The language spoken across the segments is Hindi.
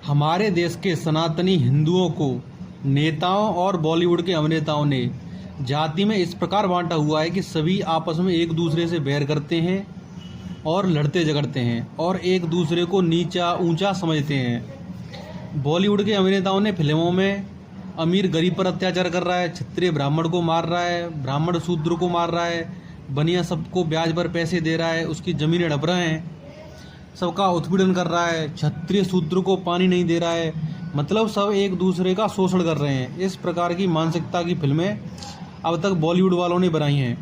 हमारे देश के सनातनी हिंदुओं को नेताओं और बॉलीवुड के अभिनेताओं ने जाति में इस प्रकार बांटा हुआ है कि सभी आपस में एक दूसरे से बैर करते हैं और लड़ते झगड़ते हैं और एक दूसरे को नीचा ऊंचा समझते हैं। बॉलीवुड के अभिनेताओं ने फिल्मों में अमीर गरीब पर अत्याचार कर रहा है, क्षत्रिय ब्राह्मण को मार रहा है, ब्राह्मण शूद्र को मार रहा है, बनिया सबको ब्याज पर पैसे दे रहा है, उसकी ज़मीनें हड़प रहे हैं, सबका उत्पीड़न कर रहा है, क्षत्रिय शूद्र को पानी नहीं दे रहा है, मतलब सब एक दूसरे का शोषण कर रहे हैं। इस प्रकार की मानसिकता की फिल्में अब तक बॉलीवुड वालों ने बनाई हैं।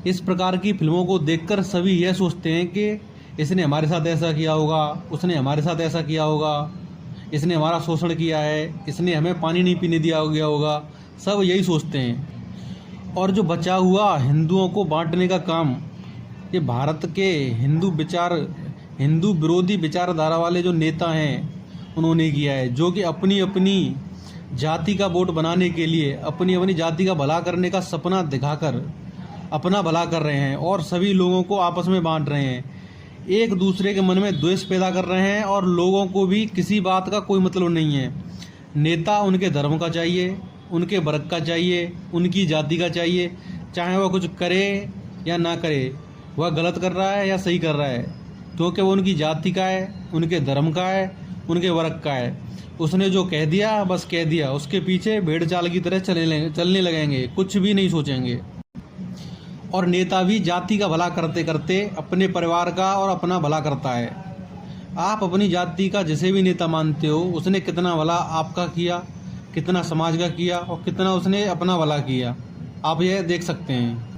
इस प्रकार की फिल्मों को देखकर सभी यह सोचते हैं कि इसने हमारे साथ ऐसा किया होगा, उसने हमारे साथ ऐसा किया होगा, इसने हमारा शोषण किया है, इसने हमें पानी नहीं पीने दिया गया होगा, सब यही सोचते हैं। और जो बचा हुआ हिंदुओं को बांटने का काम ये भारत के हिंदू विरोधी विचारधारा वाले जो नेता हैं उन्होंने किया है, जो कि अपनी अपनी जाति का वोट बनाने के लिए अपनी अपनी जाति का भला करने का सपना दिखाकर अपना भला कर रहे हैं और सभी लोगों को आपस में बांट रहे हैं, एक दूसरे के मन में द्वेष पैदा कर रहे हैं और लोगों को भी किसी बात का कोई मतलब नहीं है। नेता उनके धर्म का चाहिए, उनके वर्ग का चाहिए, उनकी जाति का चाहिए, चाहे वह कुछ करे या ना करे, वह गलत कर रहा है या सही कर रहा है, क्योंकि वो उनकी जाति का है, उनके धर्म का है, उनके वर्ग का है। उसने जो कह दिया बस कह दिया, उसके पीछे भेड़ चाल की तरह चलने लगेंगे, कुछ भी नहीं सोचेंगे। और नेता भी जाति का भला करते करते अपने परिवार का और अपना भला करता है। आप अपनी जाति का जिसे भी नेता मानते हो उसने कितना भला आपका किया, कितना समाज का किया और कितना उसने अपना भला किया, आप यह देख सकते हैं।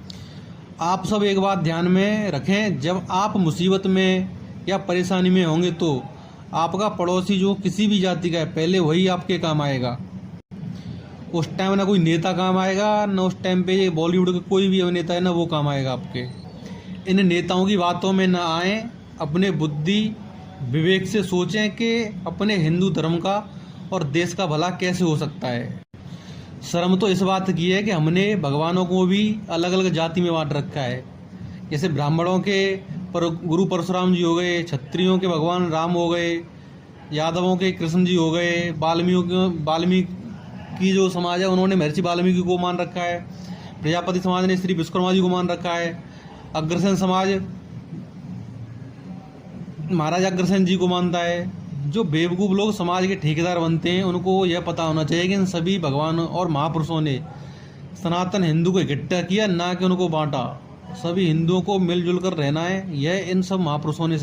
आप सब एक बात ध्यान में रखें, जब आप मुसीबत में या परेशानी में होंगे तो आपका पड़ोसी जो किसी भी जाति का है पहले वही आपके काम आएगा। उस टाइम ना कोई नेता काम आएगा, ना उस टाइम पे बॉलीवुड का कोई भी अभिनेता है ना वो काम आएगा आपके। इन नेताओं की बातों में ना आएँ, अपने बुद्धि विवेक से सोचें कि अपने हिंदू धर्म का और देश का भला कैसे हो सकता है। शर्म तो इस बात की है कि हमने भगवानों को भी अलग अलग जाति में बांट रखा है। जैसे ब्राह्मणों के गुरु परशुराम जी हो गए, क्षत्रियों के भगवान राम हो गए, यादवों के कृष्ण जी हो गए, वाल्मीकि जो समाज है उन्होंने महर्षि वाल्मीकि को मान रखा है, प्रजापति समाज ने श्री विश्वकर्मा जी को मान रखा है, अग्रसेन समाज महाराज अग्रसेन जी को मानता है। जो बेवकूफ़ लोग समाज के ठेकेदार बनते हैं उनको यह पता होना चाहिए कि इन सभी भगवान और महापुरुषों ने सनातन हिंदू को इकट्ठा किया, ना कि उनको बांटा। सभी हिंदुओं को मिलजुल कर रहना है, यह इन सब महापुरुषों ने